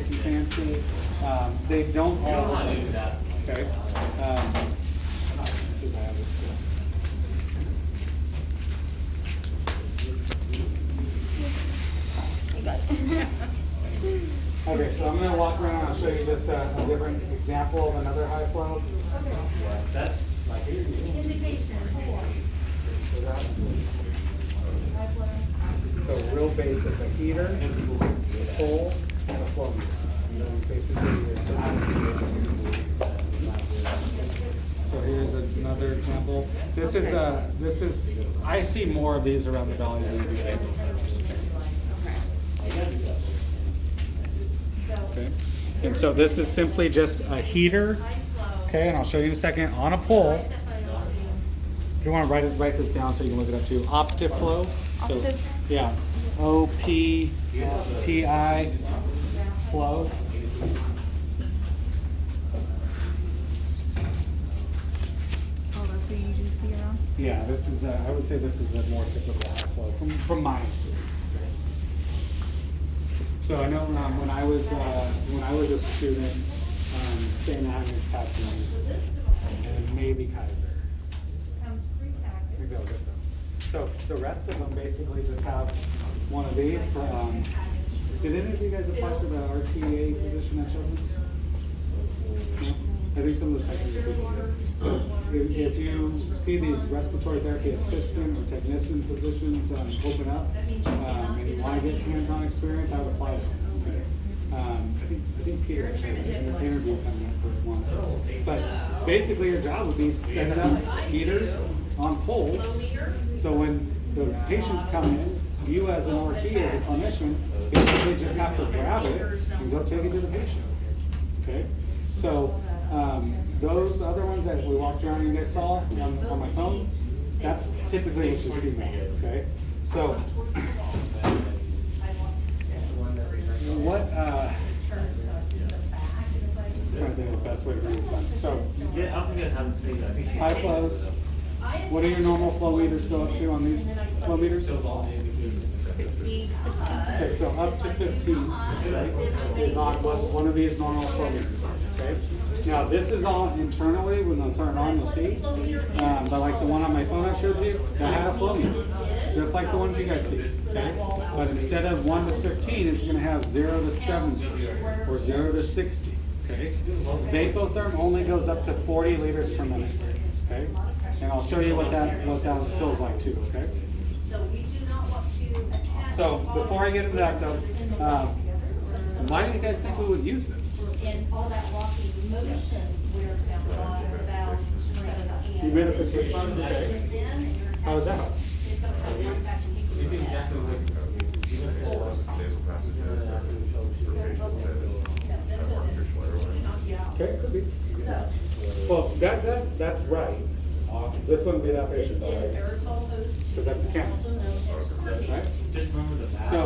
nice and fancy. They don't all. Okay. Let's see if I have this still. Okay, so I'm going to walk around and show you just a different example of another high flow. That's like Indication. So real basic, a heater, a pole, and a flow meter. And then basically, so here's another example. This is I see more of these around the valley than I do cable towers. Okay. And so this is simply just a heater. Okay, and I'll show you in a second on a pole. If you want to write this down so you can look it up too. Optiflow. So yeah, OPTI flow. Oh, that's what you usually see around? Yeah, this is I would say this is a more typical high flow from my experience. So I know when I was a student, St. Agnes had these, and maybe Kaiser. I think that was it though. So the rest of them basically just have one of these. Did any of you guys apply for the RTA position at Children's? No? I think some of the sections did. If you see these respiratory therapy assistant or technician positions open up, and you want to get hands-on experience, I would apply to them. Okay. I think Peter actually has an interview coming up for one. But basically your job would be setting up heaters on poles, so when the patients come in, you as an RT, as a clinician, basically just have to grab it and go take it to the patient. Okay? So those other ones that we walked around and you guys saw on my phone, that's typically what you see now. Okay? So what I'm trying to think of the best way to read this on. So yeah, I think it has a high flows. What do your normal flow meters go up to on these flow meters? Okay, so up to 15, right, is on what one of these normal flow meters are. Okay. Now this is all internally. When I turn it on, you'll see. But like the one on my phone I showed you, that had a flow meter, just like the one you guys see. Okay. But instead of 1 to 15, it's going to have 0 to 70 or 0 to 60. Okay. Vapotherm only goes up to 40 liters per minute. Okay. And I'll show you what that feels like too. Okay. So we do not want to attach. So before I get into that though, why do you guys think we would use this? In all that walking motion, wears down the valves, strings, and. Humidification. Okay. How is that? It's gonna come right back to It's you. exactly Okay, could be. Well, that's right. This wouldn't be that This patient, is though, right? aerosol hose tube. Because that's the chemist. Also known as Cardigan. Right? Just remember the valve. So,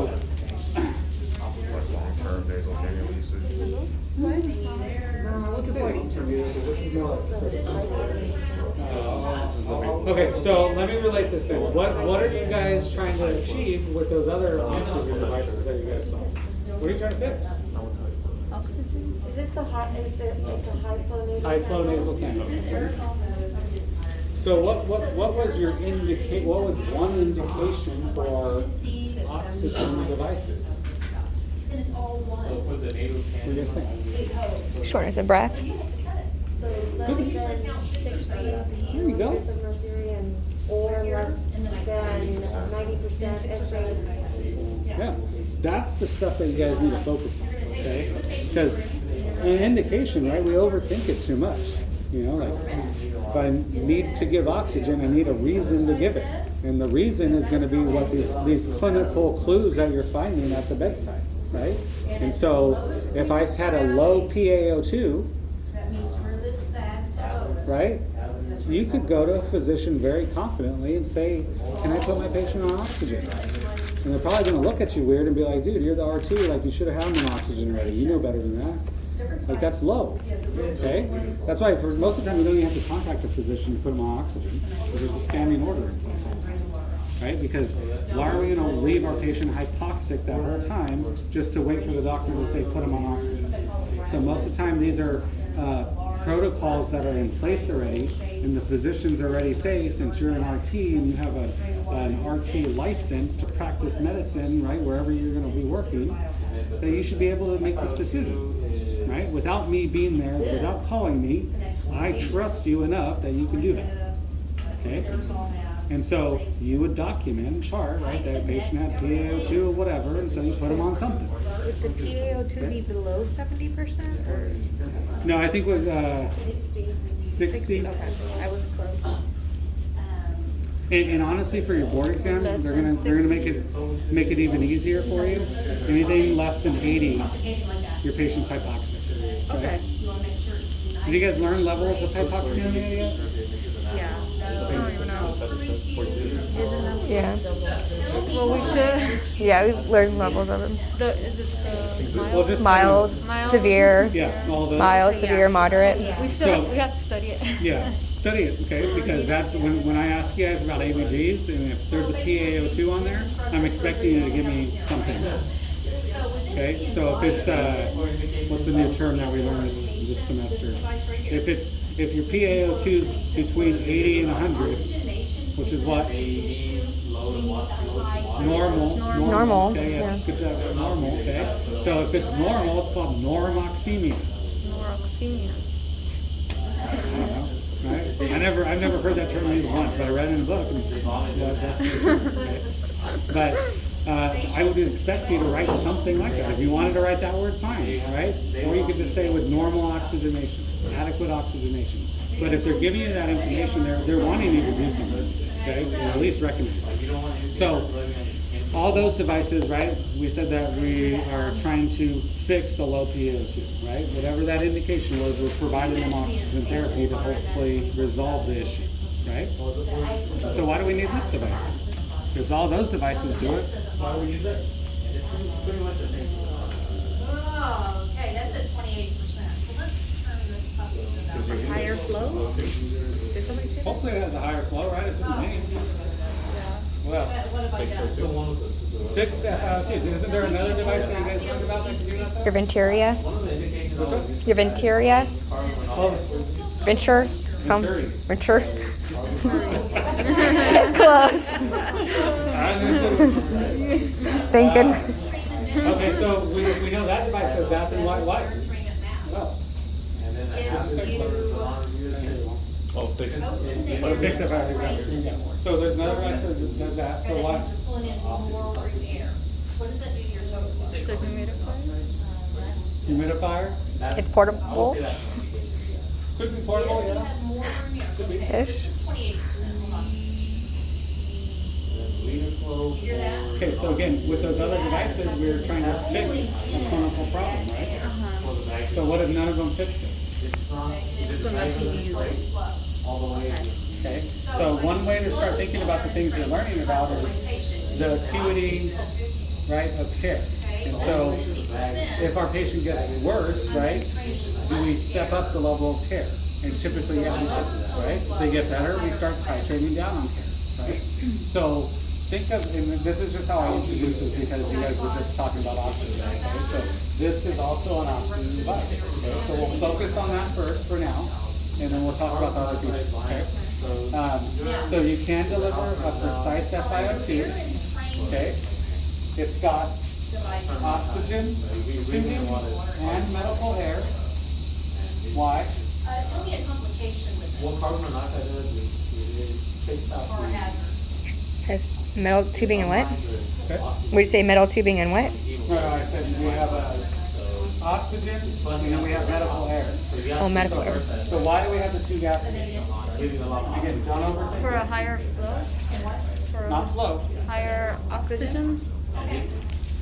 Like long-term nasal cannula usage. this is more okay, so let me relate this then. What are you guys trying to achieve with those other oxygen devices that you guys saw? What are you trying to fix? Oxygen? Is this the high, it's a high flow nasal? High flow nasal cannula. So what was your what was one indication for oxygen devices? And it's all one. So for the nasal What do you guys think? Shortness of breath. So less than 60 There you go. liters of mercury and or less than 90% ethane. Yeah, that's the stuff that you guys need to focus on, okay? Because an indication, right, we overthink it too much. You know, like, if I need to give oxygen, I need a reason to give it. And the reason is going to be what these clinical clues that you're finding at the bedside, right? And so if I had a low PaO2, That means where this stacks up. right, you could go to a physician very confidently and say, can I put my patient on oxygen? And they're probably going to look at you weird and be like, dude, you're the RT, like you should have had them on oxygen already. You know better than that. Like that's low, okay? That's why for most of the time you don't even have to contact a physician to put them on oxygen, because there's a standing order in place all the time. right? Because why are we gonna leave our patient hypoxic that whole time just to wait for the doctor to say, put them on oxygen? So most of the time, these are protocols that are in place already, and the physicians already say, since you're an RT and you have an RT license to practice medicine, right, wherever you're gonna be working, that you should be able to make this decision, right? Without me being there, without calling me, I trust you enough that you can do that, okay? And so you would document and chart, right, that patient had PaO2 or whatever, and so you put them on something. Would the PaO2 be below 70% or? No, I think with 60. Okay, I was close. And honestly, for your board exam, they're gonna make it even easier for you. Anything less than 80, your patient's hypoxic. Okay. Have you guys learned levels of hypoxemia yet? Yeah. I don't even know. Yeah. Well, we should. Yeah, we've learned levels of them. Is it the Well, mild? just Mild, Mild? severe, Yeah, all the. mild, severe, moderate. We still So- we have to study it. Yeah, study it, okay? Because that's when I ask you guys about ABGs, and if there's a PaO2 on there, I'm expecting you to give me something. Okay, so if it's what's the new term that we learned this semester? If your PaO2 is between 80 and 100, which is what? Normal. Normal, Okay, yeah. good job. Normal. Okay. So if it's normal, it's called normoxemia. Normoxemia. I don't know, right? I've never heard that term used once, but I read it in a book, and that's the term. Okay? But I would expect you to write something like that. If you wanted to write that word, fine, right? Or you could just say with normal oxygenation, adequate oxygenation. But if they're giving you that information, they're wanting you to do something, okay? Or at least recognize it. So all those devices, right? We said that we are trying to fix a low PaO2, right? Whatever that indication was, we're providing them oxygen therapy to hopefully resolve the issue, right? So why do we need this device? If all those devices do it, why do we need this? Pretty much the same. Oh, okay, that's at 28%. So let's turn this up to about. Higher flow? Did somebody say that? Hopefully it has a higher flow, right? It's in the name. Well, What have I done? The one with the. fixed FiO2. Isn't there another device that you guys learned about that can do that? Your venturia, One of the indications. Which one? your venturia, Close. venture, some, Venturi. venture. It's close. Thank goodness. Okay, so we know that device does that, then why? What else? And then I have to say, the monitor. Oh, fixed. Fixed FiO2. So there's another device that does that, so what? Pulling in more air. What does that do to your total flow? Dehumidifier? Humidifier? It's portable. Could be portable, If you yeah. had more room here, Could be. okay, Ish. this is 28%, hold on. Hear that? Okay, so again, with those other devices, we're trying to fix a clinical problem, right? So what if none of them fix it? All the way. Okay, so one way to start thinking about the things you're learning about is the acuity, right, of care. And so if our patient gets worse, right, do we step up the level of care? And typically, yeah, we do, right? If they get better, we start titrating down on care, right? So think of, and this is just how I introduce this because you guys were just talking about oxygen, okay? So this is also an oxygen device, okay? So we'll focus on that first for now, and then we'll talk about the other features, okay? So you can deliver a precise FiO2, okay? It's got oxygen, tubing, and medical air. Why? Tell me a complication with What it, carbon monoxide does is takes out. or a hazard. Has metal tubing and what? Okay. Would you say metal tubing and what? No, I said we have oxygen, and then we have medical air. Oh, medical air. So why do we have the two gases? Giving a lot. Again, don't overthink. For a higher flow? For Not flow, higher oxygen?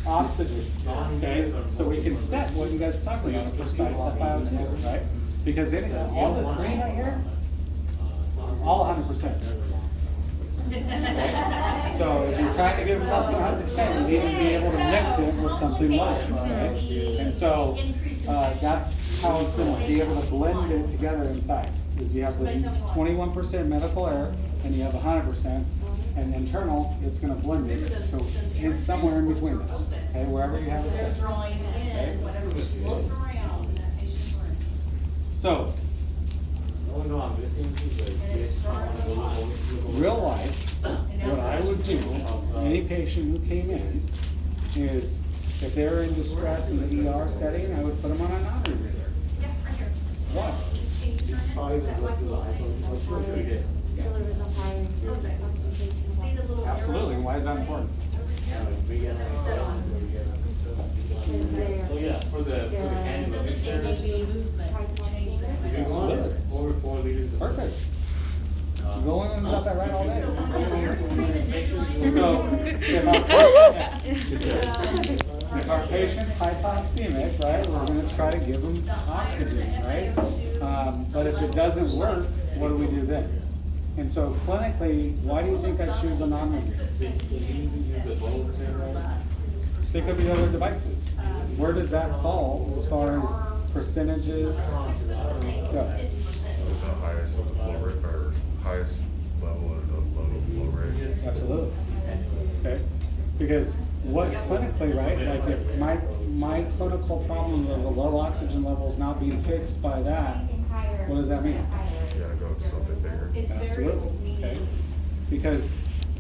oxygen. Okay, so we can set what you guys were talking about, a precise FiO2, right? Because all this green right here, all 100%. So if you're trying to get it less than 100%, you need to be able to mix it with something lower, right? And so that's how it's going to be able to blend it together inside. Is you have the 21% medical air and you have 100% And internal, it's gonna blend it, so it's somewhere in between those, okay, wherever you have it They're set. drawing Okay. in whatever's floating around in that patient's room. So, No, I'm listening to the. And it's starting real life, what I would do, any patient who came in, is if they're in distress in the ER setting, I would put them on a non-rebreather. Yeah, right here. Why? Can you turn it? Probably That go might through be the why. iPhone, what's what we did. Filler is a high Perfect. concentration. See the little arrow? Absolutely, and why is that important? We get Oh, yeah, for the cannula Doesn't mixture. it maybe movement, change that? Absolutely. Over 4 liters. of- Perfect. Go in and got that right all day. So when you're treating So, if our patient's hypoxemic, right, we're gonna try to give them oxygen, right? But if it doesn't work, what do we do then? And so clinically, why do you think I choose a non-rebreather? They could be other devices. Where does that fall as far as percentages? Go. The highest of the flow rate, or highest level of the low flow rate. Absolutely. Okay, because what clinically, right, like if my clinical problem of the low oxygen levels not being fixed by that, what does that mean? You gotta go to something bigger. It's very Absolutely, okay? Because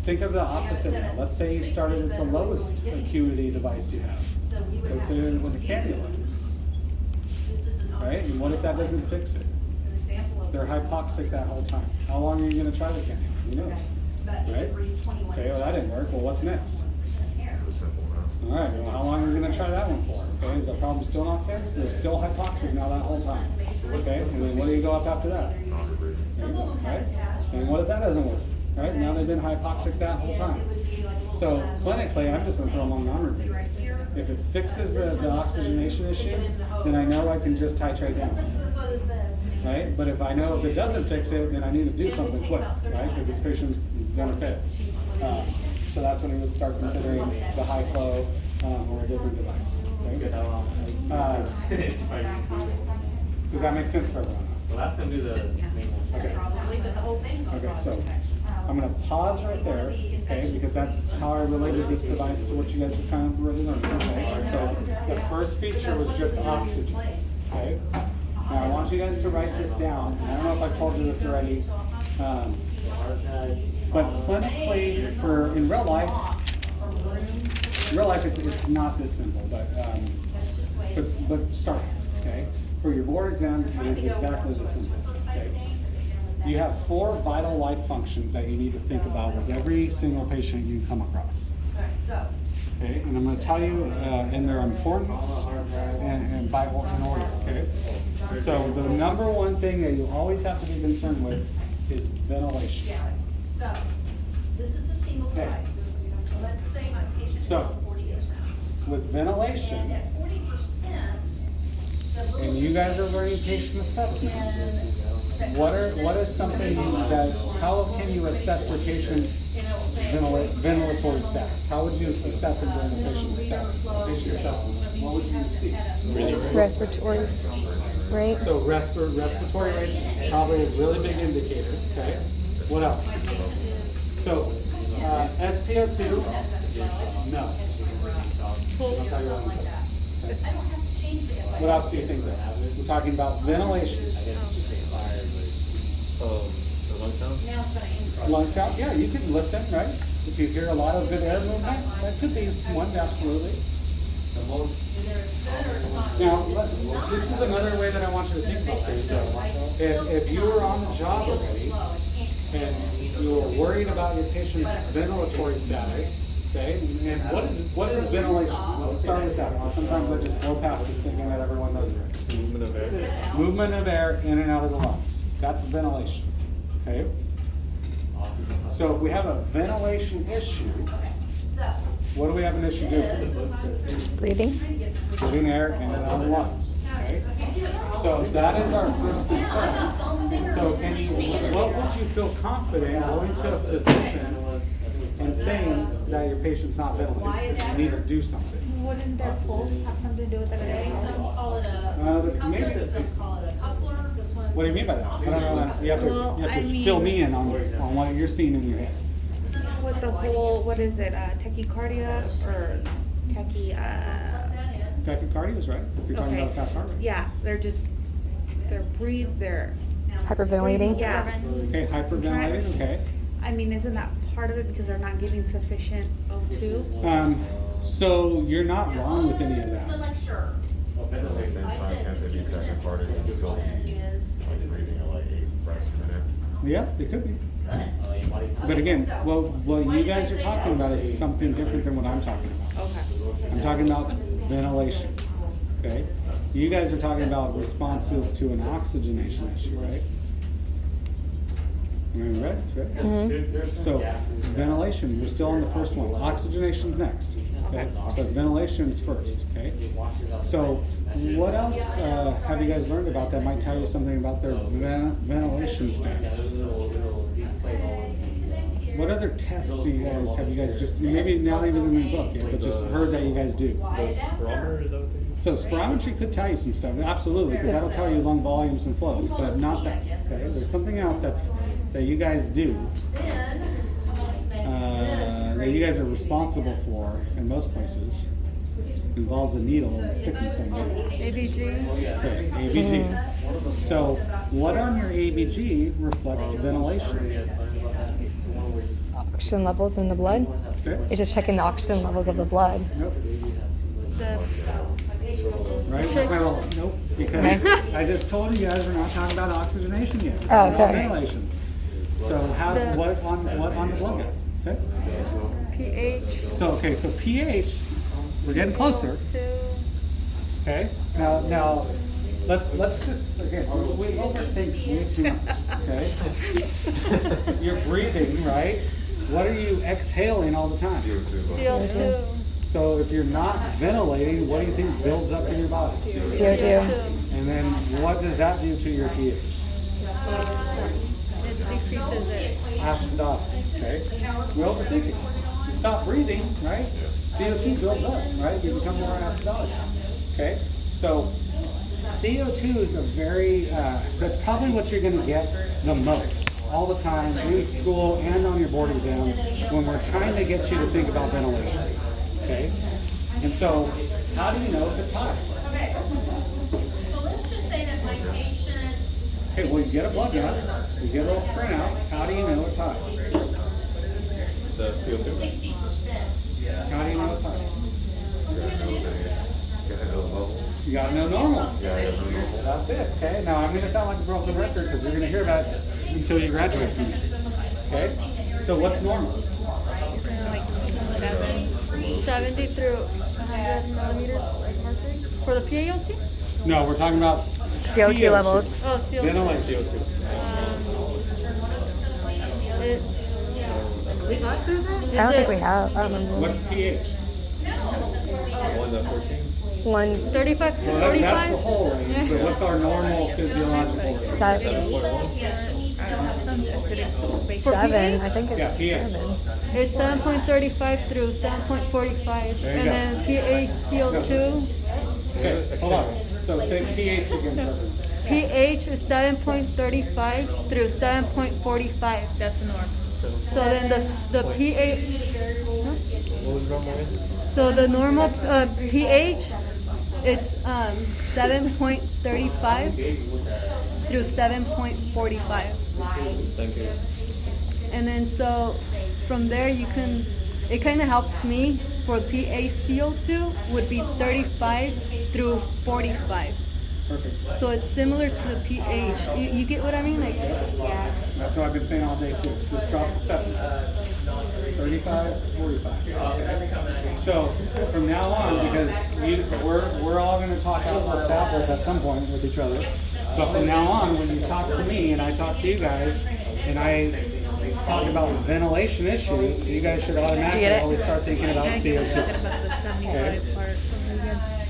think of the opposite now. Let's say you started at the lowest acuity device you have. So we would Let's have say to with a cannula, use, this is an right? And what if that doesn't fix it? An example of. They're hypoxic that whole time. How long are you gonna try the cannula? Who knows? But it Right? would read 21%. Okay, well, that didn't work. Well, what's next? Error. It's simple now. All right, well, how long are you gonna try that one for? Okay, is the problem still not fixed? They're still hypoxic now that whole time. Okay, and then what do you go up after that? Non-rebreathing. There you go, right? And what if that doesn't work? Right, now they've been hypoxic that whole time. So clinically, I'm just gonna throw them on non-rebreather. If it fixes the oxygenation issue, then I know I can just titrate down. This is what it says. Right, but if I know if it doesn't fix it, then I need to do something quick, right, because this patient's gonna fail. So that's when we would start considering the high flow, or a different device, Good, okay? how long? Does that make sense for everyone? Well, that's gonna be the main one. Okay. Probably, but the whole thing's on. Okay, so I'm gonna pause right there, okay, because that's how I related this device to what you guys were kind of really learning, okay? So the first feature was just oxygen, okay? Now I want you guys to write this down, and I don't know if I told you this already, but clinically, in real life, it's not this simple, but start, okay? For your board exam, it is exactly this simple, okay? You have 4 vital life functions that you need to think about with every single patient you come across. Alright, so, Okay, and I'm gonna tell you in their importance and by in order, okay? So the number one thing that you always have to be concerned with is ventilation. yeah, so, this is a single Okay. device. Let's say my patient is So, at 40%. With And ventilation, at 40%, the little. and you guys are learning patient assessment, what is something how can you assess your patient ventilatory status? How would you assess it during the patient assessment? What would you see? Respiratory rate. So respiratory rate's probably a really big indicator, okay? What else? So, SpO2, no. I'll tell you what I'm saying. Okay. I don't have to change it. What else do you think then? We're talking about ventilation. The lung sounds? Now it's gonna increase. Lung sound, yeah, you can listen, right? If you hear a lot of good air movement, that could be one, absolutely. The most. Either it's good or it's not. Now, this is another way that I want you to think about this. So, if you were on the job already, and you were worried about your patient's ventilatory status, okay, and what is ventilation? Let's start with that. Sometimes I just blow past this thinking that everyone knows it. Movement of air. Movement of air in and out of the lungs. That's ventilation, okay? So if we have a ventilation issue, So, what do we have an issue with? Breathing. Getting air in and out of the lungs, okay? So that is our first concern. And so what would you feel confident going to a physician and saying that your patient's not ventilating? You need to do something. Wouldn't their pulse have something to do with the okay, some ventilation? call it a maybe compass, some it's- call it a coupler, this one's. What do you mean by that? I don't know. You have to, Well, you have I to mean- fill me in on what you're seeing in your head. So no, with the whole, what is it, tachycardia or Tachycardia is right, if you're talking Okay. about fast heart rate. yeah, they're Hyperventilating. Yeah. Okay, hyperventilating, okay. I mean, isn't that part of it because they're not getting sufficient O2? So you're not wrong with any of that. Sure. At the same time, can't they be tachycardic and still be like breathing at like 8 breaths a minute? Yeah, it could be. But again, well, what you guys are talking about is something different than what I'm talking about. Okay. I'm talking about ventilation, okay? You guys are talking about responses to an oxygenation issue, right? Right? Mhm. So, ventilation, we're still on the first one. Oxygenation's next, okay? But ventilation's first, okay? So, what else have you guys learned about that might tell you something about their ventilation status? What other tests do you guys, have you guys just, maybe not even in the book yet, but just heard that you guys do? Barometer, is that what they use? So spirometry could tell you some stuff, absolutely, because that'll tell you lung volumes and flows, but not that, okay? There's something else that you guys do, that you guys are responsible for in most places. Involves a needle and sticking somewhere. ABG? Okay, ABG. So what on your ABG reflects ventilation? Oxygen levels in the blood. That's it? It's just checking the oxygen levels of the blood. Nope. The, Right? Well, nope, because I just told you guys we're not talking about oxygenation yet. We're Oh, talking about sorry. ventilation. So how, what on the blood guys? Say? pH. So pH, we're getting closer. Okay. Now let's just again we overthink way too much. Okay. You're breathing, right? What are you exhaling all the time? CO2. So if you're not ventilating, what do you think builds up in your body? CO2. And then what does that do to your pH? It decreases it. Acidotic. Okay. We overthink it. You stop breathing, right? CO2 builds up, right? You become more acidotic. Okay. So CO2 is a very, that's probably what you're going to get the most all the time in school and on your board exam when we're trying to get you to think about ventilation. Okay? And so, how do you know if it's high? Okay. So let's just say that my patient. Okay, well, you get a blood gas, you get a little printout. How do you know it's high? The CO2? 60%. How do you know it's high? Gotta know levels. You gotta know normal. Yeah, I gotta know levels. That's it, okay? Now, I'm gonna sound like a broken record because you're gonna hear that until you graduate from me. Okay? So, what's normal? Like 70 through 100 millimeters of mercury for the PaO2? No, we're talking about CO2 levels. Oh, CO2. Ventilation. We got through that? I don't think we have. I don't remember. What's pH? 1 to 14? 1, 35 to Well, 45? that's the whole range, but what's our normal physiological range? 7. For 7. pH? I think Yeah, it's pH. 7. It's 7.35 through 7.45. There you And go. then PaCO2. Okay, hold on. So say pH again. brother. pH is 7.35 through 7.45. That's the norm. So then the pH, What was normal again? so the normal pH, it's 7.35 through 7.45. Thank you. And then so from there you can, it kind of helps me for PaCO2 would be 35 through 45. Perfect. So it's similar to the pH. You get what I mean? Like, That's what I've been saying all day too. Just drop the sevens. 35, 45. Okay. So from now on, because we're all going to talk out those tablets at some point with each other. But from now on, when you talk to me and I talk to you guys, and I talk about ventilation issues, you guys should automatically get it? always start thinking about CO2. Okay.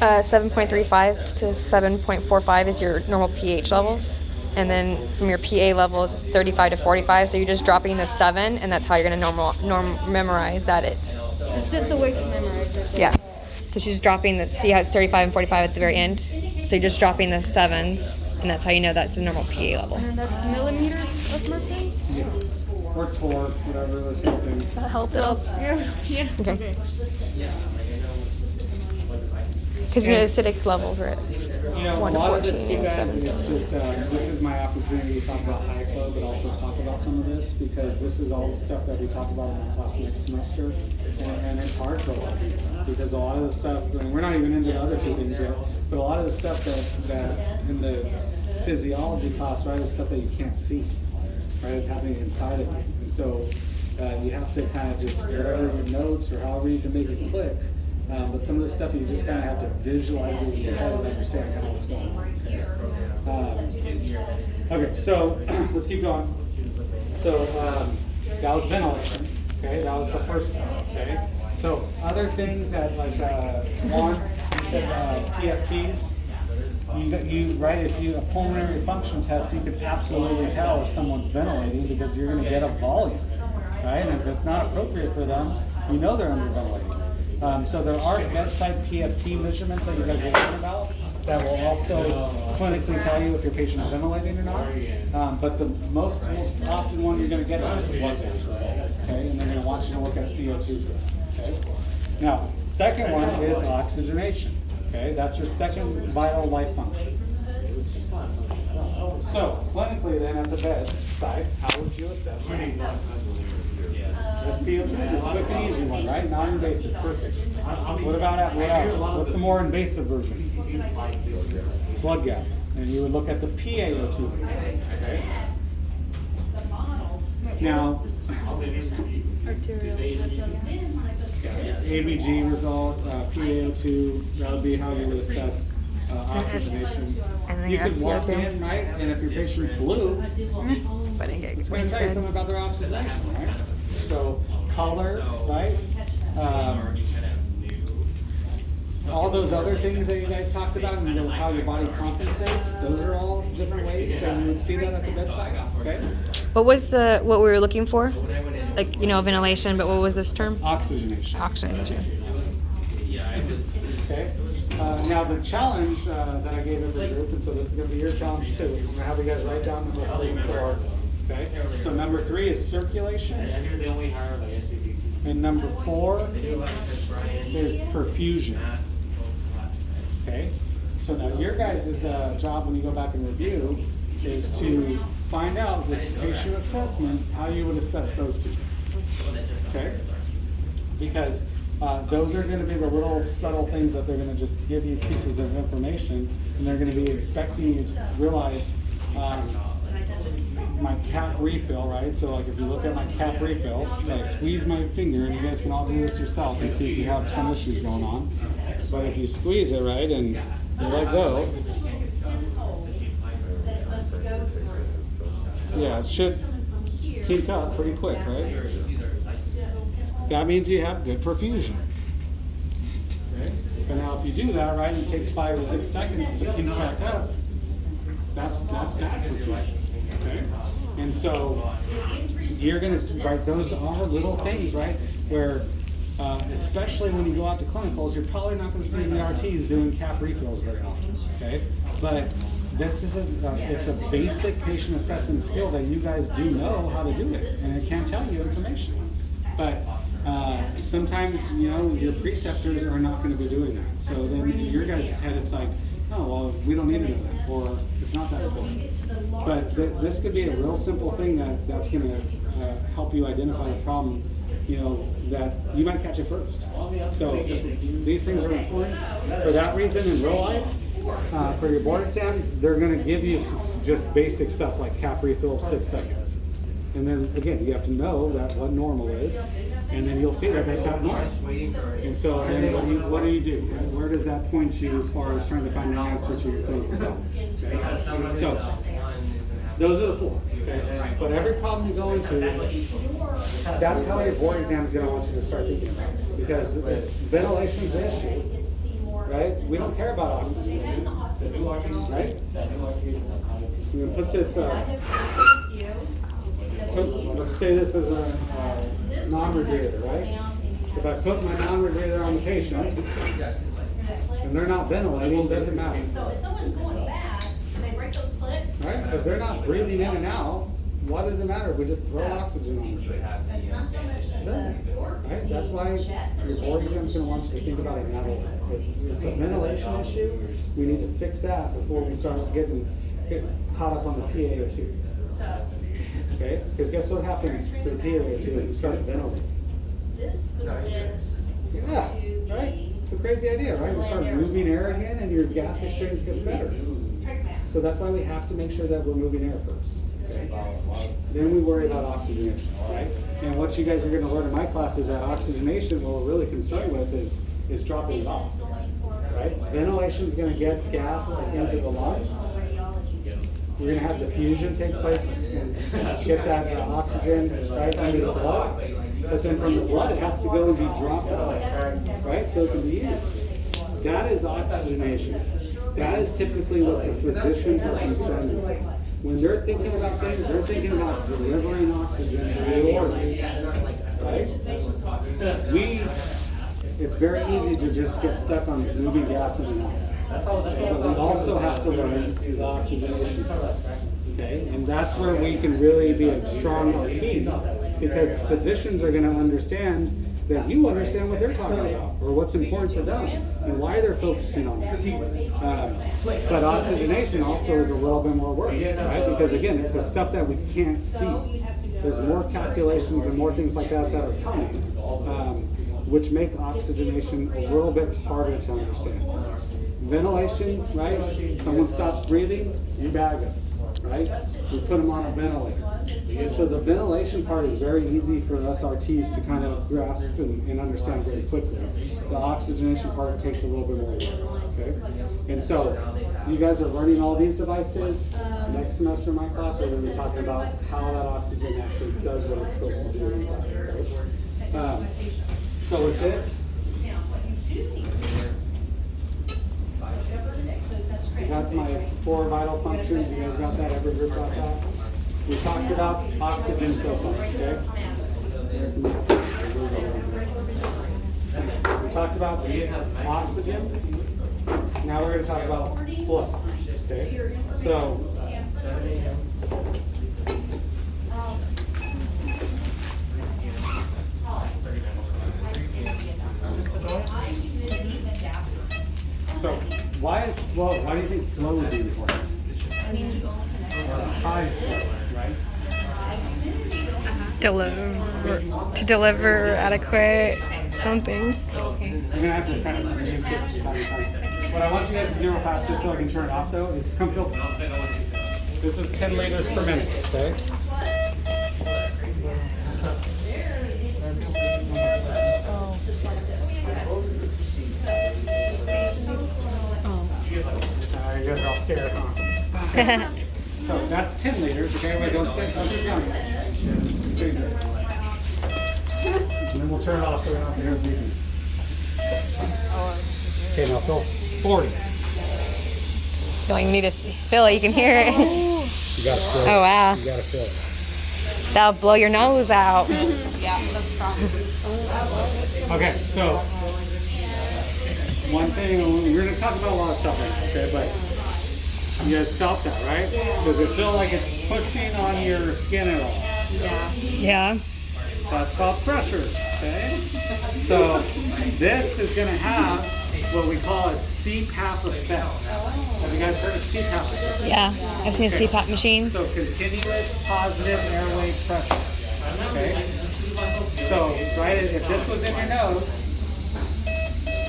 7.35 to 7.45 is your normal pH levels. And then from your PA levels, it's 35 to 45. So you're just dropping the 7, and that's how you're going to memorize that it's. it's just a way to memorize it. Yeah. So she's dropping the, see how it's 35 and 45 at the very end? So you're just dropping the 7s, and that's how you know that's the normal PA level. And then that's millimeters of mercury? or torque, whatever the something. That helps. Yeah. Okay. Because your acidic levels are at You know, a 1 to lot of 14 this too, and guys, 7 is to just, this is my opportunity to talk about high flow, but also talk about some of this, because this is all the stuff that we talk about in our class next semester, and it's hard for a lot of people, because a lot of the stuff, and we're not even into the other two things yet, but a lot of the stuff that in the physiology class, right, is stuff that you can't see, right, it's happening inside of you, and so, you have to kind of just, whatever your notes, or however you can make it click, but some of the stuff you just kind of have to visualize it in your head and understand kind of what's going on. Okay, so let's keep going. So that was ventilation. Okay, that was the first one. Okay, so other things that like one, you said PFTs. You right, if you a pulmonary function test, you could absolutely tell if someone's ventilating because you're going to get a volume, right? And if it's not appropriate for them, you know they're underventilating. So there are bedside PFT measurements that you guys will learn about that will also clinically tell you if your patient's ventilating or not. But the most often one you're going to get is just a blood gas result, okay? And they're going to want you to look at CO2 first, okay? Now, second one is oxygenation, okay? That's your second vital life function. So, clinically then at the bedside, how would you assess that? SpO2 is a quick and easy one, right? Non-invasive, perfect. What about what else? What's the more invasive version? Blood gas. And you would look at the PaO2. Okay. Now, ABG result, PaO2, that would be how you would assess oxygenation. And then You your could walk SpO2. in, right? And if your patient's blue, But I didn't get it's going to tell you something about their oxygenation, right? So color, right? All those other things that you guys talked about, and how your body compensates, those are all different ways that you would see that at the bedside, okay? What was what we were looking for? Like, ventilation, but what was this term? Oxygenation. Oxygenation. Okay. Now the challenge that I gave every group, and so this is going to be your challenge too. I'm going to have you guys write down number 3 and 4. Okay. So number 3 is circulation, and number 4 is perfusion. Okay. So now your guys' job when you go back and review is to find out with patient assessment how you would assess those two. Okay. Because those are going to be the little subtle things that they're going to just give you pieces of information, and they're going to be expecting you to realize my cap refill, right? So like if you look at my cap refill, I squeeze my finger, and you guys can all do this yourself and see if you have some issues going on. But if you squeeze it, right, and you let go, yeah, it should kink up pretty quick, right? That means you have good perfusion. Okay. And now if you do that, right, it takes 5 or 6 seconds to kink back up. That's bad perfusion. Okay. And so you're gonna, right, those are little things, right, where especially when you go out to clinicals, you're probably not going to see the RTs doing cap refills very often. Okay. But this is it's a basic patient assessment skill that you guys do know how to do it, and it can tell you information. But sometimes, your preceptors are not going to be doing that. So then in your guys' head, it's like, oh, well, we don't need to know that, or it's not that important. But this could be a real simple thing that's going to help you identify the problem, that you might catch it first. So just these things are important. For that reason, in real life, for your board exam, they're going to give you just basic stuff like cap refill 6 seconds. And then again, you have to know that what normal is, and then you'll see that that's not normal. And so then what do you do? Where does that point you as far as trying to find an answer to your clinical problem? Okay? So those are the 4. Okay? But every problem you go into, that's how your board exam is going to want you to start thinking about it. Because ventilation is an issue, right? We don't care about oxygenation, right? We're going to put this. Let's say this is a non-radiator, right? If I put my non-radiator on the patient and they're not ventilating, it doesn't matter. So if someone's going fast, they break those clips. Right? If they're not breathing in and out, What does it matter if we just throw oxygen on your face? It doesn't, right? That's why your board exam's gonna want you to think about it now. If it's a ventilation issue, we need to fix that before we start getting caught up on the PaO2. Okay? Because guess what happens to the PaO2 when you start ventilating? Yeah, right? It's a crazy idea, right? You start moving air again and your gas exchange gets better. So that's why we have to make sure that we're moving air first. Okay? Then we worry about oxygenation, right? And what you guys are going to learn in my class is that oxygenation, what we're really concerned with is dropping it off, right? Ventilation is going to get gas into the lungs. We're going to have diffusion take place and get that oxygen right under the blood. But then from the blood, it has to go and be dropped off, right? So it can be used. That is oxygenation. That is typically what the physicians are concerned with. When they're thinking about things, they're thinking about delivering oxygen to the organs, right? It's very easy to just get stuck on moving gas in and out. But we also have to learn the oxygenation part, okay? And that's where we can really be a strong team, because physicians are going to understand that you understand what they're talking about, or what's important to them, and why they're focusing on that. But oxygenation also is a little bit more work, right? Because again, it's the stuff that we can't see. There's more calculations and more things like that that are coming, which make oxygenation a little bit harder to understand. Ventilation, right? Someone stops breathing, you bag them, right? We put them on a ventilator. So the ventilation part is very easy for us RTs to kind of grasp and understand very quickly. The oxygenation part takes a little bit more work, okay? And so you guys are learning all these devices. Next semester in my class, we're going to be talking about how that oxygen actually does what it's supposed to do in the body, right? So with this, I got my 4 vital functions. You guys got that? Every group got that? We talked about oxygen so far, okay? We talked about oxygen. Now we're going to talk about flow, okay? So, why is flow? Why do you think flow would be important? High flow, right? To deliver adequate something. I'm gonna have to kind of remove this time to time. What I want you guys to do real fast, just so I can turn it off though, is come fill. This is 10 liters per minute, okay? You guys are all scared, huh? So that's 10 liters, okay? Wait, don't stay down. And then we'll turn it off so we don't have to hear it beeping. Okay, now fill 40. Don't even need to fill it, you can hear it. You gotta fill it. Oh, wow. You gotta fill it. That'll blow your nose out. Okay, so one thing, we're going to talk about a lot of stuff right now, okay, but you guys felt that, right? Does it feel like it's pushing on your skin at all? Yeah. That's called pressure, okay? So this is going to have what we call a CPAP effect. Have you guys heard of CPAP effect? Yeah, I've seen CPAP machines. So continuous positive airway pressure, okay? So, right, if this was in your nose,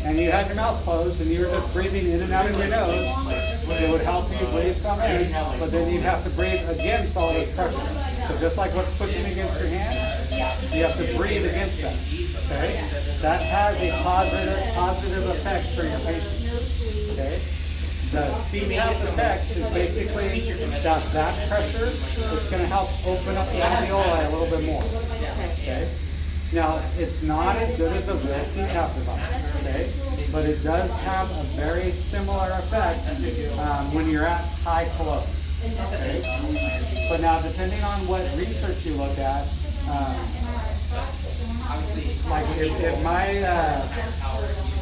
and you had your mouth closed and you were just breathing in and out of your nose, it would help you breathe some in, but then you'd have to breathe against all this pressure. So just like what's pushing against your hand, you have to breathe against that, okay? That has a positive effect for your patient, okay? The CPAP effect is basically that pressure that's going to help open up the alveoli a little bit more, okay? Now, it's not as good as a real CPAP device, okay? But it does have a very similar effect when you're at high flow, okay? But now, depending on what research you look at, like if my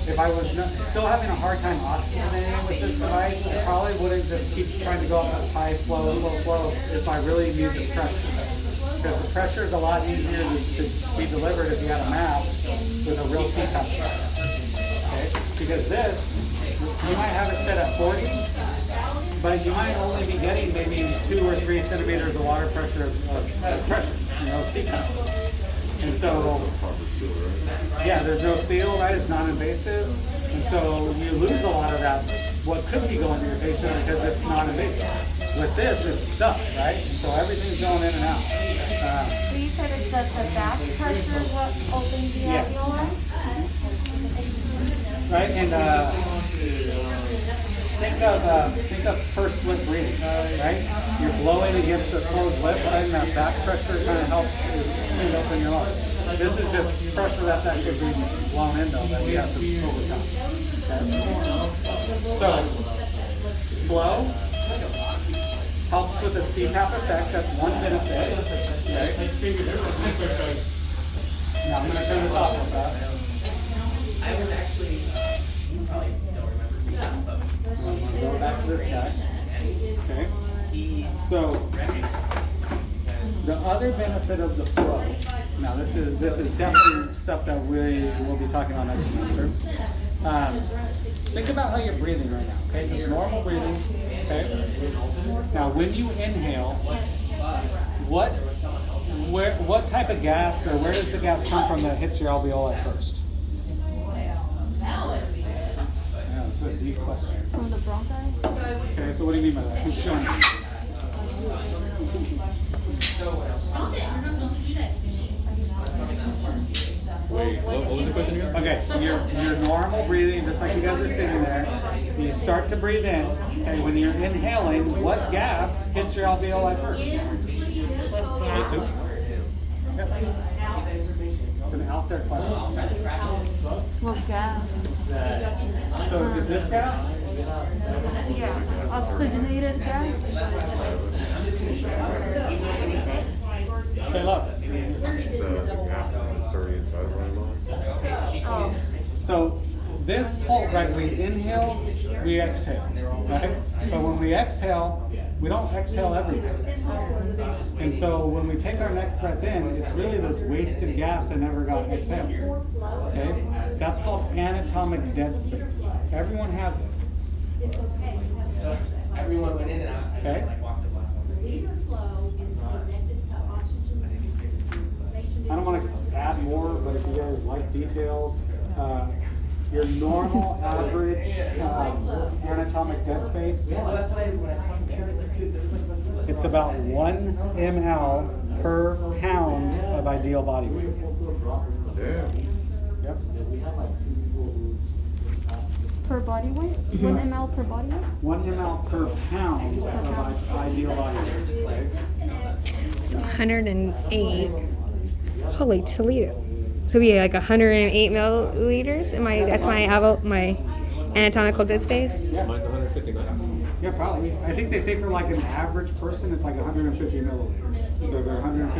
if I was still having a hard time oxygenating with this device, I probably wouldn't just keep trying to go up that high flow if I really need the pressure. Because the pressure is a lot easier to be delivered if you had a mask with a real CPAP pressure. Okay? Because this, you might have it set at 40, but you might only be getting maybe 2 or 3 centimeters of water pressure of pressure, CPAP. And so, yeah, there's no seal, right? It's non-invasive. And so you lose a lot of that, what could be going to your patient because it's non-invasive. With this, it's stuck, right? So everything's going in and out. So you said it's the back pressure is what opens the Yeah. alveoli? Right, and think of pursed lip breathing, right? You're blowing against the closed lip, right? And that back pressure kind of helps to open your lungs. This is just pressure that's actually being blown in though that we have to overcome. Okay? So, flow helps with the CPAP effect. That's one benefit. Okay? Now I'm going to turn this off with that. I'm going to go back to this guy. Okay. So the other benefit of the flow. Now this is definitely stuff that we will be talking about next semester. Think about how you're breathing right now. Okay, just normal breathing. Okay. Now when you inhale, what type of gas or where does the gas come from that hits your alveoli first? Yeah, that's a deep question. From the bronchi? Okay, so what do you mean by that? Who's showing you? Wait, what was the question again? Okay, your normal breathing, just like you guys are sitting there, you start to breathe in. Okay, when you're inhaling, what gas hits your alveoli first? O2? Yep. It's an out there question. What gas? So is it this gas? Yeah. Oxygenated gas? Okay, look. The gas that's already inside of my lung. Oh. So this whole, right, we inhale, we exhale, right? But when we exhale, we don't exhale everything. And so when we take our next breath in, it's really this wasted gas that never got exhaled. Okay? That's called anatomic dead space. Everyone has it. Everyone went in and out. Okay? Leader flow is connected to oxygen. I don't want to add more, but if you guys like details, your normal average anatomic dead space, Well, that's what when I talked to Gary, like, it's about 1 ml per pound of ideal body weight. Yeah. Yep. Per body weight? 1 ml per body weight? 1 ml per pound of ideal body weight. Okay? So 108. Holy Toledo. So we like 108 milliliters. That's my anatomical dead space. Yeah. Mine's 159. Yeah, probably. I think they say for like an average person, it's like 150 milliliters. So if they're 150